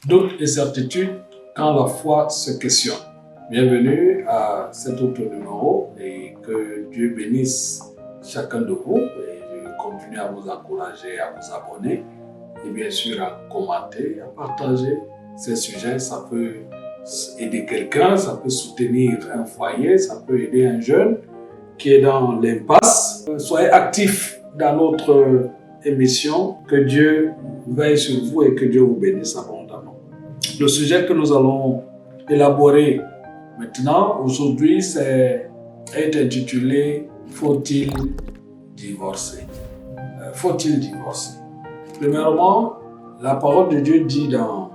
doutes et certitudes quand la foi se questionne. Bienvenue à cet autre numéro et que Dieu bénisse chacun de vous. Et je continue à vous encourager à vous abonner et bien sûr à commenter, à partager ces sujets. Ça peut aider quelqu'un, ça peut soutenir un foyer, ça peut aider un jeune qui est dans l'impasse. Soyez actifs dans notre émission. Que Dieu veille sur vous et que Dieu vous bénisse abondamment. Le sujet que nous allons élaborer maintenant, aujourd'hui, est intitulé « Faut-il divorcer ?» Faut-il divorcer? Premièrement, la parole de Dieu dit dans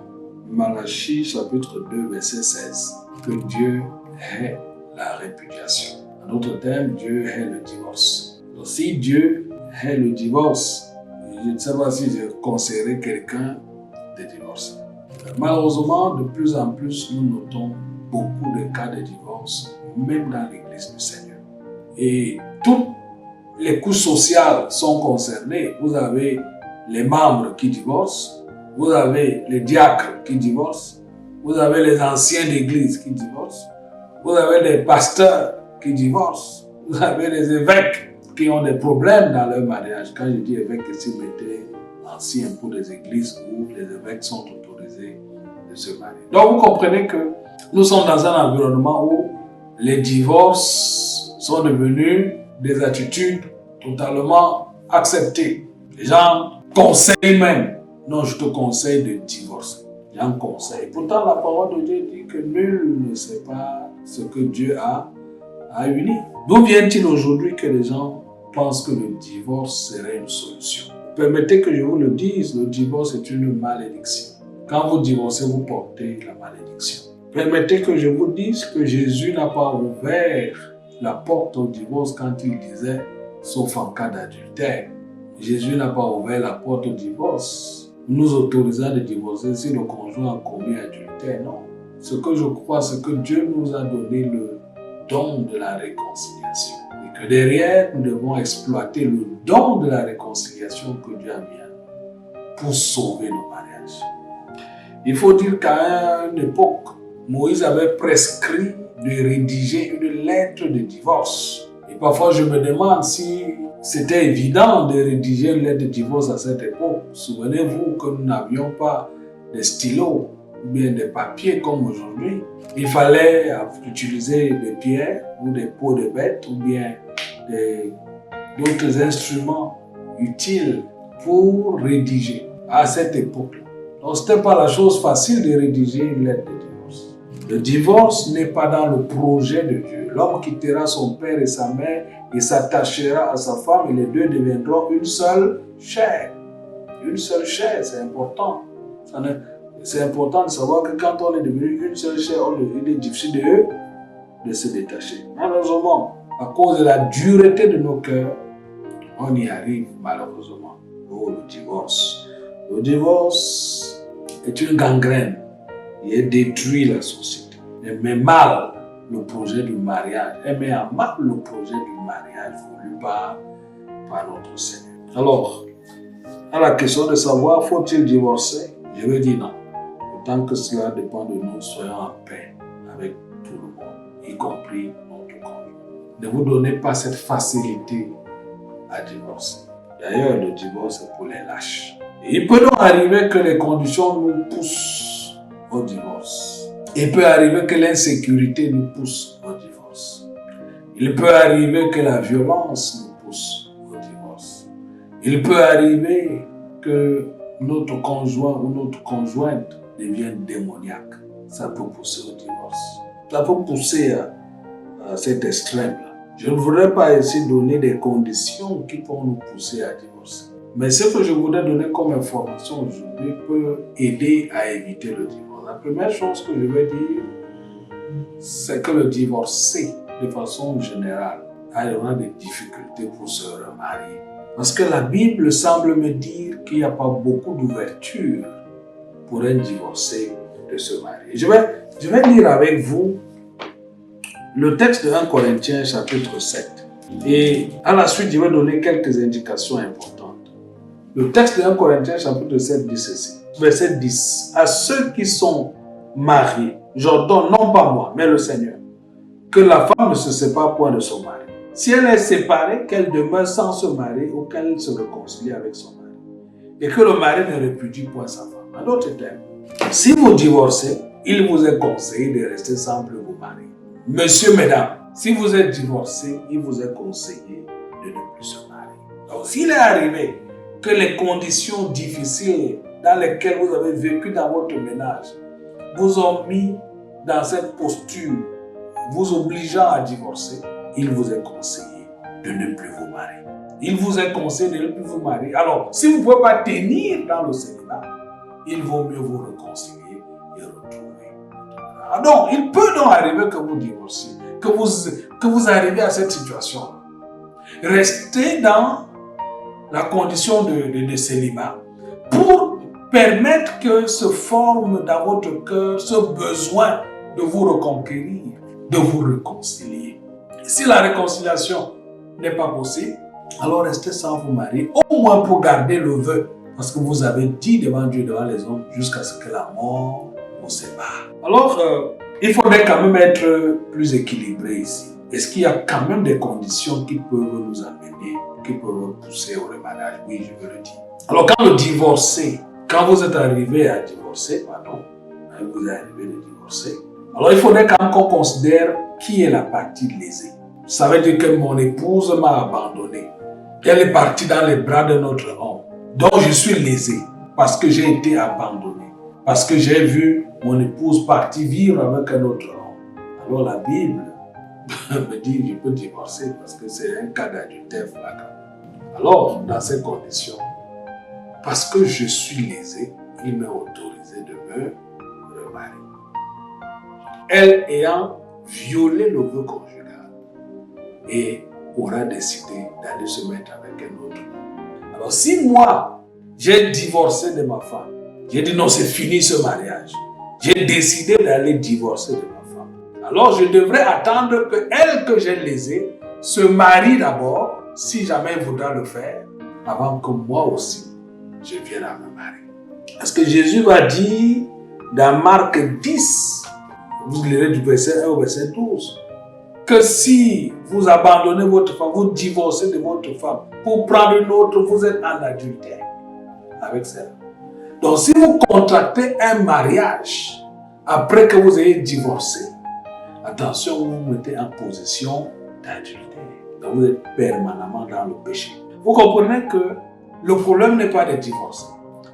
Malachie chapitre 2 verset 16 que Dieu hait la répudiation. En d'autres termes, Dieu hait le divorce. Donc, si Dieu hait le divorce, je ne sais pas si je conseillerais quelqu'un de divorcer. Malheureusement, de plus en plus, nous notons beaucoup de cas de divorce, même dans l'Église du Seigneur. Et toutes les couches sociales sont concernées. Vous avez les membres qui divorcent, vous avez les diacres qui divorcent, vous avez les anciens d'église qui divorcent, vous avez les pasteurs qui divorcent, vous avez les évêques qui ont des problèmes dans leur mariage. Quand je dis évêque, ici, mettez anciens pour des églises où les évêques sont autorisés de se marier. Donc vous comprenez que nous sommes dans un environnement où les divorces sont devenus des attitudes totalement acceptées. Les gens conseillent même. Non, je te conseille de divorcer. Les gens conseillent. Pourtant, la parole de Dieu dit que nul ne sait pas ce que Dieu a uni. D'où vient-il aujourd'hui que les gens pensent que le divorce serait une solution? Permettez que je vous le dise, le divorce est une malédiction. Quand vous divorcez, vous portez la malédiction. Permettez que je vous dise que Jésus n'a pas ouvert la porte au divorce quand il disait « sauf en cas d'adultère ». Jésus n'a pas ouvert la porte au divorce, nous autorisant de divorcer si le conjoint a commis adultère. Non. Ce que je crois, c'est que Dieu nous a donné le don de la réconciliation. Et que derrière, nous devons exploiter le don de la réconciliation que Dieu a mis pour sauver nos mariages. Il faut dire qu'à une époque, Moïse avait prescrit de rédiger une lettre de divorce. Et parfois, je me demande si c'était évident de rédiger une lettre de divorce à cette époque. Souvenez-vous que nous n'avions pas de stylos ou bien des papiers comme aujourd'hui. Il fallait utiliser des pierres ou des peaux de bêtes ou bien d'autres instruments utiles pour rédiger à cette époque-là. Donc, ce n'était pas la chose facile de rédiger une lettre de divorce. Le divorce n'est pas dans le projet de Dieu. L'homme quittera son père et sa mère et s'attachera à sa femme et les deux deviendront une seule chair. Une seule chair, c'est important. C'est important de savoir que quand on est devenu une seule chair, il est difficile de se détacher. Malheureusement, à cause de la dureté de nos cœurs, on y arrive malheureusement. Oh, le divorce. Le divorce est une gangrène. Il détruit la société. Il met mal le projet du mariage. Il met à mal le projet du mariage voulu par notre Seigneur. Alors, à la question de savoir, faut-il divorcer? Je veux dire non. Autant que cela dépend de nous, soyons en paix avec tout le monde, y compris notre conjoint. Ne vous donnez pas cette facilité à divorcer. D'ailleurs, le divorce est pour les lâches. Et il peut donc arriver que les conditions nous poussent au divorce. Il peut arriver que l'insécurité nous pousse au divorce. Il peut arriver que la violence nous pousse au divorce. Il peut arriver que notre conjoint ou notre conjointe devienne démoniaque. Ça peut pousser au divorce. Ça peut pousser à cet extrême-là. Je ne voudrais pas ici donner des conditions qui vont nous pousser à divorcer. Mais ce que je voudrais donner comme information aujourd'hui peut aider à éviter le divorce. La première chose que je vais dire, c'est que le divorcé, de façon générale, aura des difficultés pour se remarier. Parce que la Bible semble me dire qu'il n'y a pas beaucoup d'ouverture pour un divorcé de se marier. Je vais lire avec vous le texte de 1 Corinthiens chapitre 7. Et à la suite, je vais donner quelques indications importantes. Le texte de 1 Corinthiens chapitre 7 dit ceci. verset 10. À ceux qui sont mariés, j'ordonne, non pas moi, mais le Seigneur, que la femme ne se sépare point de son mari. Si elle est séparée, qu'elle demeure sans se marier ou qu'elle se réconcilie avec son mari. Et que le mari ne répudie point sa femme. En d'autres termes, si vous divorcez, il vous est conseillé de rester sans plus vous marier. Monsieur, mesdames, si vous êtes divorcé, il vous est conseillé de ne plus se marier. Donc, s'il est arrivé que les conditions difficiles dans lesquelles vous avez vécu dans votre ménage vous ont mis dans cette posture, vous obligeant à divorcer, il vous est conseillé de ne plus vous marier. Il vous est conseillé de ne plus vous marier. Alors, si vous ne pouvez pas tenir dans le célibat, il vaut mieux vous réconcilier et retrouver. Donc, il peut donc arriver que vous divorciez, que vous arrivez à cette situation-là. Restez dans la condition de célibat pour permettre que se forme dans votre cœur ce besoin de vous reconquérir, de vous réconcilier. Si la réconciliation n'est pas possible, alors restez sans vous marier, au moins pour garder le vœu, parce que vous avez dit devant Dieu, devant les hommes, jusqu'à ce que la mort vous sépare. Alors, il faudrait quand même être plus équilibré ici. Est-ce qu'il y a quand même des conditions qui peuvent nous amener, qui peuvent pousser au remariage? Oui, je veux le dire. Alors, quand vous êtes arrivé à divorcer, vous êtes arrivé de divorcer, alors il faudrait quand même qu'on considère qui est la partie lésée. Ça veut dire que mon épouse m'a abandonné. Elle est partie dans les bras de notre homme. Donc je suis lésé parce que j'ai été abandonné. Parce que j'ai vu mon épouse partir vivre avec un autre homme. Alors la Bible me dit que je peux divorcer parce que c'est un cas d'adultère flagrant. Alors, dans ces conditions, parce que je suis lésé, il m'a autorisé de me remarier. Elle ayant violé le vœu conjugal et aura décidé d'aller se mettre avec un autre. Alors si moi, j'ai divorcé de ma femme, j'ai dit non, c'est fini ce mariage, j'ai décidé d'aller divorcer de ma femme, alors je devrais attendre que elle que j'ai lésée se marie d'abord, si jamais elle voudra le faire, avant que moi aussi, je vienne à me marier. Parce que Jésus va dire dans Marc 10, vous lirez du verset 1 au verset 12, que si vous abandonnez votre femme, vous divorcez de votre femme, pour prendre une autre, vous êtes en adultère avec celle-là. Donc si vous contractez un mariage après que vous ayez divorcé, attention, vous vous mettez en position d'adultère. Donc vous êtes permanemment dans le péché. Vous comprenez que le problème n'est pas de divorcer,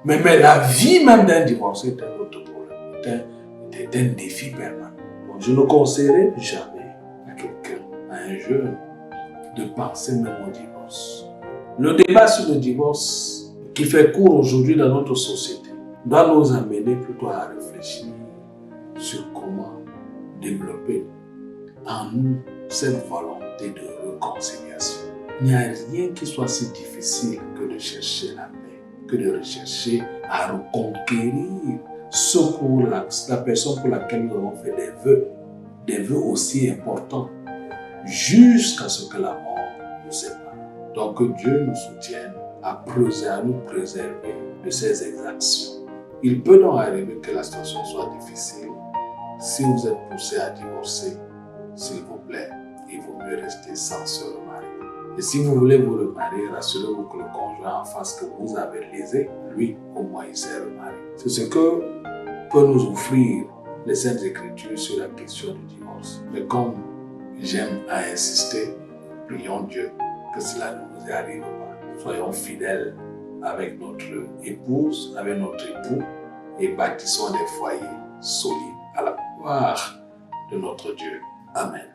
mais la vie même d'un divorcé est un autre problème, est un défi permanent. Donc, je ne conseillerais jamais à quelqu'un, à un jeune, de penser même au divorce. Le débat sur le divorce qui fait cours aujourd'hui dans notre société doit nous amener plutôt à réfléchir sur comment développer en nous cette volonté de réconciliation. Il n'y a rien qui soit si difficile que de chercher la paix, que de rechercher à reconquérir la personne pour laquelle nous avons fait des vœux aussi importants, jusqu'à ce que la mort nous sépare. Donc que Dieu nous soutienne à nous préserver de ces exactions. Il peut donc arriver que la situation soit difficile. Si vous êtes poussé à divorcer, s'il vous plaît, il vaut mieux rester sans se remarier. Et si vous voulez vous remarier, rassurez-vous que le conjoint en face que vous avez lésé, lui, au moins, il s'est remarié. C'est ce que peut nous offrir les Saintes Écritures sur la question du divorce. Mais comme j'aime à insister, prions Dieu que cela ne nous arrive pas. Soyons fidèles avec notre épouse, avec notre époux, et bâtissons des foyers solides à la gloire de notre Dieu. Amen.